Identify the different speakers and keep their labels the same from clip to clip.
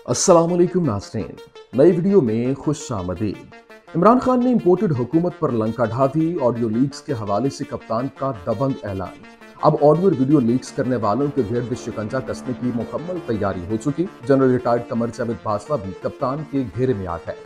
Speaker 1: अस्सलाम वालेकुम नाज़रीन, नई वीडियो में खुश आमदीद। इमरान खान ने इंपोर्टेड हुकूमत पर लंका ढा दी। ऑडियो लीक्स के हवाले से कप्तान का दबंग ऐलान। अब ऑडियो और वीडियो लीक्स करने वालों के गिर्द शिकंजा कसने की मुकम्मल तैयारी हो चुकी। जनरल रिटायर्ड कमर जावेद बाजवा भी कप्तान के घेरे में आ गए।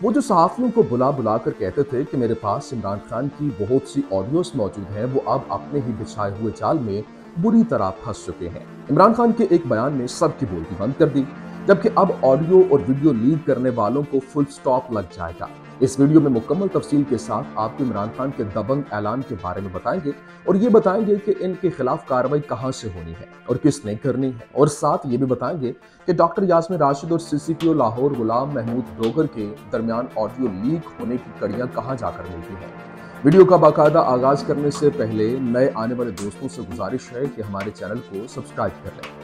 Speaker 1: वो जो सहाफियों को बुला बुला कर कहते थे कि मेरे पास इमरान खान की बहुत सी ऑडियोस मौजूद हैं, वो अब अपने ही बिछाए हुए जाल में बुरी तरह फंस चुके हैं। इमरान खान के एक बयान ने सबकी बोलती बंद कर दी, जबकि अब ऑडियो और वीडियो लीक करने वालों को फुल स्टॉप लग जाएगा। इस वीडियो में मुकम्मल तफसील के साथ आपको इमरान खान के दबंग ऐलान के बारे में बताएंगे और ये बताएंगे कि इनके खिलाफ कार्रवाई कहां से होनी है और किसने करनी है, और साथ ये भी बताएंगे कि डॉक्टर यास्मीन राशिद और CCPO लाहौर गुलाम महमूद डोगर के दरमियान ऑडियो लीक होने की कड़ियां कहां जाकर मिलती हैं। वीडियो का बाकायदा आगाज करने से पहले नए आने वाले दोस्तों से गुजारिश है कि हमारे चैनल को सब्सक्राइब कर लें।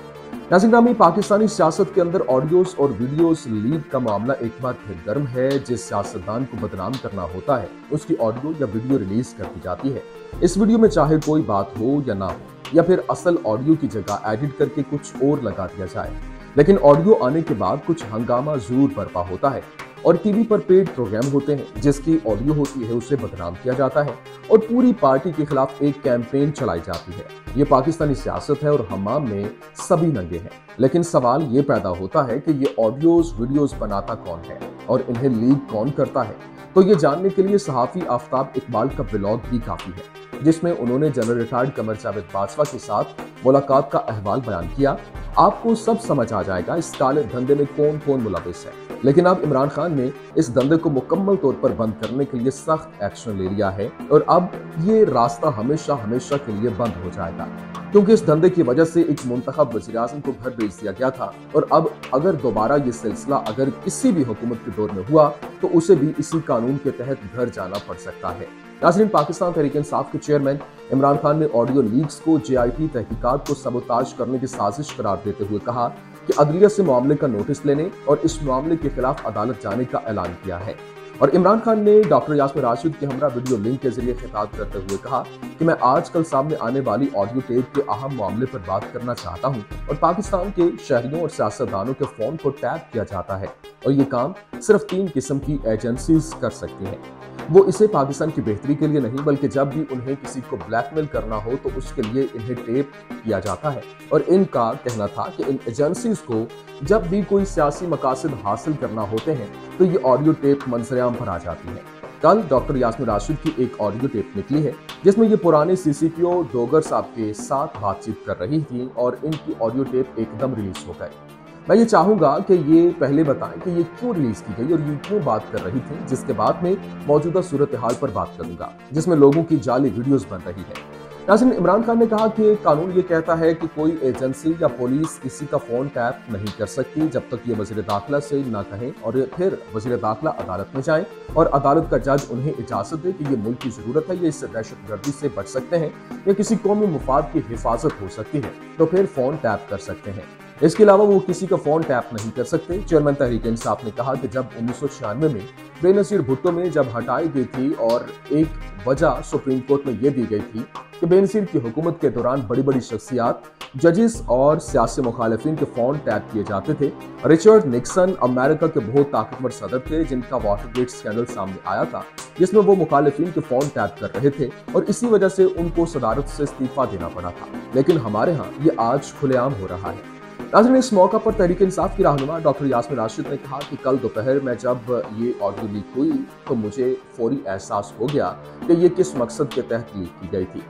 Speaker 1: नाज़रीन, पाकिस्तानी सियासत के अंदर ऑडियोस और वीडियोस लीक का मामला एक बार फिर गर्म है। जिस सियासतदान को बदनाम करना होता है उसकी ऑडियो या वीडियो रिलीज कर दी जाती है। इस वीडियो में चाहे कोई बात हो या ना हो, या फिर असल ऑडियो की जगह एडिट करके कुछ और लगा दिया जाए, लेकिन ऑडियो आने के बाद कुछ हंगामा जरूर बर्पा होता है। और टीवी पर पेड प्रोग्राम होते हैं जिसकी ऑडियो होती है, उसे बदनाम किया जाता है और पूरी पार्टी के खिलाफ एक कैंपेन चलाई जाती है। ये पाकिस्तानी सियासत है और हमाम में सभी नंगे हैं। लेकिन सवाल ये पैदा होता है कि ये ऑडियोज वीडियोज बनाता कौन है और इन्हें लीक कौन करता है। तो ये जानने के लिए सहाफी आफ्ताब इकबाल का ब्लॉग भी काफी है, जिसमें उन्होंने जनरल रिटायर्ड कमर जावेद बाजवा के साथ मुलाकात का अहवाल बयान किया। आपको सब समझ आ जाएगा इस काले धंधे में कौन कौन मुलविस है। लेकिन अब इमरान खान ने इस धंधे को मुकम्मल तौर पर बंद करने के लिए सख्त एक्शन ले लिया है और अब ये रास्ता हमेशा हमेशा के लिए बंद हो जाएगा, क्योंकि इस धंधे की वजह से एक मुंतखब वज़ीर-ए-आज़म को घर भेज दिया गया था। और अब अगर दोबारा ये सिलसिला अगर किसी भी हुकूमत के दौर में हुआ तो उसे भी इसी कानून के तहत घर जाना पड़ सकता है। नाज़रीन, पाकिस्तान तहरीक इंसाफ के चेयरमैन इमरान खान ने ऑडियो लीक्स को JIT तहकीकात को सबोताज करने की साजिश करार देते हुए कहा कि अदलिया से मामले का नोटिस लेने और इस मामले के खिलाफ अदालत जाने का ऐलान किया है। और इमरान खान ने डॉक्टर यास्मीन राशिद के हमरा वीडियो लिंक के जरिए खिताब करते हुए कहा कि मैं आजकल सामने आने वाली ऑडियो टेप के अहम मामले पर बात करना चाहता हूं। और पाकिस्तान के शहरियों और सियासतदानों के फोन को टैप किया जाता है और ये काम सिर्फ 3 किस्म की एजेंसीज कर सकती हैं। वो इसे पाकिस्तान की बेहतरी के लिए नहीं, बल्कि जब भी उन्हें किसी को ब्लैकमेल करना हो तो उसके लिए इन्हें टेप किया जाता है। और इनका कहना था कि इन एजेंसीज को जब भी कोई सियासी मकासद हासिल करना होते हैं तो ये ऑडियो टेप मंजरेआम पर आ जाती है। कल डॉक्टर यास्मीन राशिद की एक ऑडियो टेप निकली है जिसमें ये पुराने CCPO डोगर साहब के साथ बातचीत कर रही थी और इनकी ऑडियो टेप एकदम रिलीज हो गई। मैं ये चाहूंगा कि ये पहले बताएं कि ये क्यों रिलीज की गई और ये क्यों बात कर रही थी, जिसके बाद में मौजूदा सूरत हाल पर बात करूंगा जिसमें लोगों की जाली वीडियोस बन रही है। नाज़रीन, इमरान खान ने कहा कि कानून ये कहता है कि कोई एजेंसी या पुलिस किसी का फोन टैप नहीं कर सकती जब तक ये वज़ीर दाखिला से ना कहें और फिर वज़ीर दाखिला अदालत में जाए और अदालत का जज उन्हें इजाजत दे कि ये मुल्क की जरूरत है, ये इससे दहशतगर्दी से बच सकते हैं या किसी कौमी मुफाद की हिफाजत हो सकती है, तो फिर फोन टैप कर सकते हैं। इसके अलावा वो किसी का फोन टैप नहीं कर सकते। चेयरमैन तहरीक इंसाफ ने कहा कि जब 1996 में बेनज़ीर भुट्टो में जब हटाई गई थी और एक वजह सुप्रीम कोर्ट में ये दी गई थी कि बेनज़ीर की हुकूमत के दौरान बड़ी बड़ी शख्सियात, जजेस और सियासी मुखालिफिन के फोन टैप किए जाते थे। रिचर्ड निक्सन अमेरिका के बहुत ताकतवर सदर थे जिनका वाटरगेट स्कैंडल सामने आया था, जिसमें वो मुखालिफिन के फोन टैप कर रहे थे और इसी वजह से उनको सदारत से इस्तीफा देना पड़ा था। लेकिन हमारे यहाँ ये आज खुलेआम हो रहा है। नाज़रीन, इस मौका पर तहरीक इंसाफ की रहनुमा डॉक्टर यास्मीन राशिद ने कहा कि कल दोपहर में जब ये ऑडियो लीक हुई तो मुझे फौरी एहसास हो गया कि ये किस मकसद के तहत लीक की गई थी।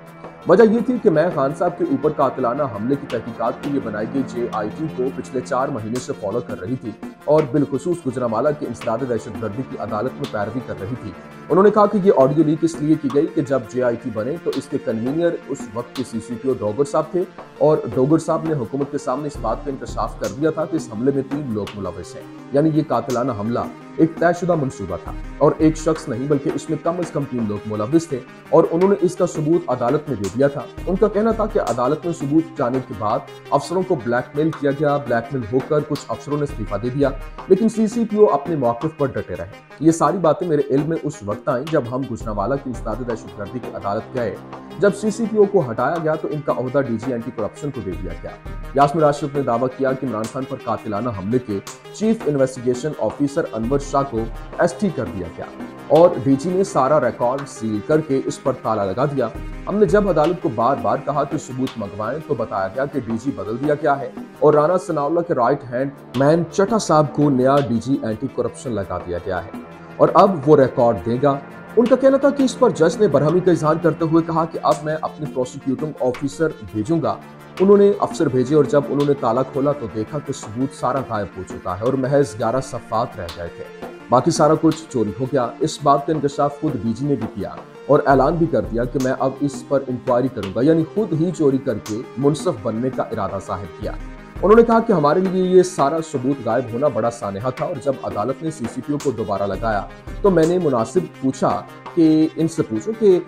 Speaker 1: वजह ये थी कि मैं खान साहब के ऊपर कातिलाना हमले की तहकीकात के लिए बनाई गई JIT को पिछले 4 महीने से फॉलो कर रही थी और बिलखुसूस गुजरांवाला की इंसदाद दहशतगर्दी की अदालत में पैरवी कर रही थी। उन्होंने कहा कि ये ऑडियो लीक इसलिए की गई कि जब JIT बने तो इसके कन्वीनर उस वक्त के CCPO डोगर साहब थे और डोगर साहब ने हुकूमत के सामने इस बात का इंकशाफ कर दिया था कि इस हमले में 3 लोग मुलविस हैं। यानी ये कातिलाना हमला एक तयशुदा मंसूबा था और एक शख्स नहीं बल्कि इसमें कम से कम 3 लोग मुलविस थे और उन्होंने इसका सबूत अदालत में दे दिया था। उनका कहना था कि अदालत में सबूत जाने के बाद अफसरों को ब्लैकमेल किया गया। ब्लैकमेल होकर कुछ अफसरों ने इस्तीफा दे दिया, लेकिन CCPO अपने मौक़िफ़ पर डटे रहे। ये सारी बातें मेरे इल्म में उस वक्त आई जब हम गुजरांवाला की इंसदाद दहशतगर्दी की अदालत गए। जब सीसीपीओ को हटाया गया तो इनका ओहदा डीजी एंटी करप्शन को दे दिया गया। यास्मीन राशिद ने दावा किया कि इमरान खान पर कातिलाना हमले के chief investigation officer Anwar Shah को एसटी कर दिया गया और डीजी ने सारा रिकॉर्ड सील करके इस पर ताला लगा दिया। हमने जब अदालत को बार बार कहा कि सबूत मंगवाएं तो बताया गया कि डीजी बदल दिया गया है और राना सनाउल्लाह के राइट हैंड मैन चट्टा साहब को नया डीजी एंटी करप्शन लगा दिया गया है और अब वो रिकॉर्ड देगा। उनका कहना था कि इस पर जज ने बरहमी का इजहार करते हुए कहा कि अब मैं अपने प्रोसिक्यूटिंग ऑफिसर भेजूंगा। उन्होंने अफसर भेजे और जब उन्होंने ताला खोला तो देखा कि सबूत सारा गायब हो चुका है और महज 11 सफ़ात रह गए थे, बाकी सारा कुछ चोरी हो गया। इस बात का इंकशाफ खुद डीजी ने भी किया और ऐलान भी कर दिया कि मैं अब इस पर इंक्वायरी करूंगा, यानी खुद ही चोरी करके मुनसफ बनने का इरादा जाहिर किया। उन्होंने कहा कि हमारे लिए ये सारा सबूत गायब होना बड़ा सानेहा था और जब अदालत ने सीसीपीओ को दोबारा लगाया तो मैंने मुनासिब पूछा कि इनसे पूछो कि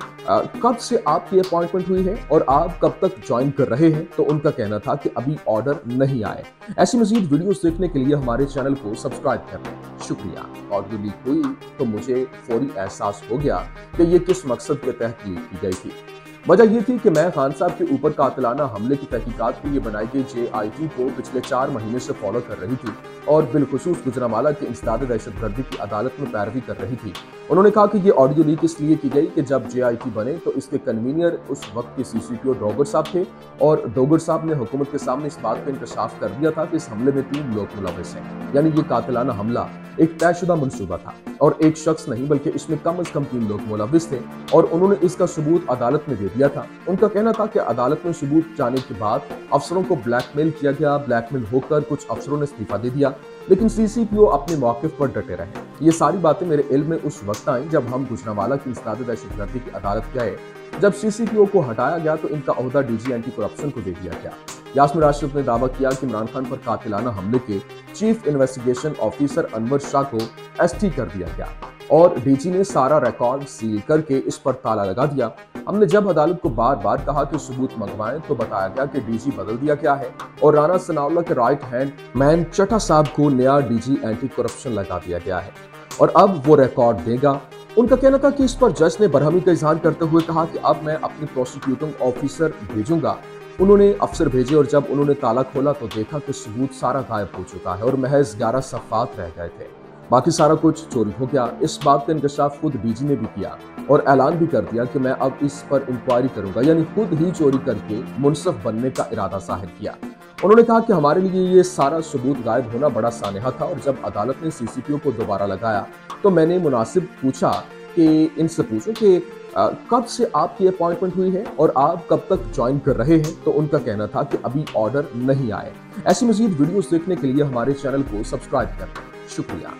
Speaker 1: कब से आपकी अपॉइंटमेंट हुई है और आप कब तक ज्वाइन कर रहे हैं, तो उनका कहना था कि अभी ऑर्डर नहीं आए। ऐसी मजीद वीडियोस देखने के लिए हमारे चैनल को सब्सक्राइब करें। शुक्रिया। ऑडियो लीक हुई तो मुझे फौरी एहसास हो गया कि ये किस मकसद के तहत लीक की गई थी। वजह ये थी कि मैं खान साहब के ऊपर कातिलाना हमले की तहकीकात के लिए बनाई गई JIT को पिछले 4 महीने से फॉलो कर रही थी और बिलखुसूस गुजरांवाला की इंसदाद दहशतगर्दी की अदालत में पैरवी कर रही थी। उन्होंने कहा कि ये ऑडियो लीक इसलिए की गई कि जब JIT बने तो इसके कन्वीनियर उस वक्त के CCPO डोगर साहब थे और डोगर साहब ने हुकूमत के सामने इस बात का इंकशाफ कर दिया था कि इस हमले में 3 लोग मुलविस हैं, यानी ये कातिलाना हमला एक तयशुदा मंसूबा था और एक शख्स नहीं बल्कि इसमें कम से कम 3 लोग मुलविस थे और उन्होंने इसका सबूत अदालत में दे दिया था। उनका कहना था कि अदालत में सबूत जाने के बाद अफसरों को ब्लैकमेल किया गया। ब्लैकमेल होकर कुछ अफसरों ने इस्तीफा दे दिया, लेकिन सीसीपीओ अपने मौक़िफ़ पर डटे रहे। ये सारी बातें मेरे इल्म में उस वक्त आई जब हम गुजरांवाला की इंसदाद दहशतगर्दी की अदालत गए। जब सीसीपीओ को हटाया गया तो इनका ओहदा डीजी एंटी करप्शन को दे दिया गया। यास्मीन राशिद ने दावा किया कि इमरान खान पर कातिलाना हमले के chief investigation officer Anwar Shah को एसटी कर दिया गया और डीजी ने सारा रिकॉर्ड सील करके इस पर ताला लगा दिया। हमने जब अदालत को बार बार कहा कि सबूत मंगवाएं तो बताया गया कि डीजी बदल दिया गया है और राना सनाउल्लाह के राइट हैंड मैन चट्टा साहब को नया डीजी एंटी करप्शन लगा दिया गया है और अब वो रिकॉर्ड देगा। उनका कहना था कि इस पर जज ने बरहमी का इजहार करते हुए कहा कि अब मैं अपने प्रोसिक्यूटिंग ऑफिसर भेजूंगा। उन्होंने अफसर भेजे और जब उन्होंने ताला खोला तो देखा कि सबूत सारा गायब हो चुका है और महज 11 सफ़ात रह गए थे, बाकी सारा कुछ चोरी हो गया। इस बात का इंकशाफ खुद डीजी ने भी किया और ऐलान भी कर दिया कि मैं अब इस पर इंक्वायरी करूंगा, यानी खुद ही चोरी करके मुनसफ बनने का इरादा जाहिर किया। उन्होंने कहा कि हमारे लिए ये सारा सबूत गायब होना बड़ा सानेहा था और जब अदालत ने सीसीपीओ को दोबारा लगाया तो मैंने मुनासिब पूछा कि इनसे पूछो कि कब से आपकी अपॉइंटमेंट हुई है और आप कब तक ज्वाइन कर रहे हैं, तो उनका कहना था कि अभी ऑर्डर नहीं आए। ऐसी मजीद वीडियोस देखने के लिए हमारे चैनल को सब्सक्राइब करें। शुक्रिया।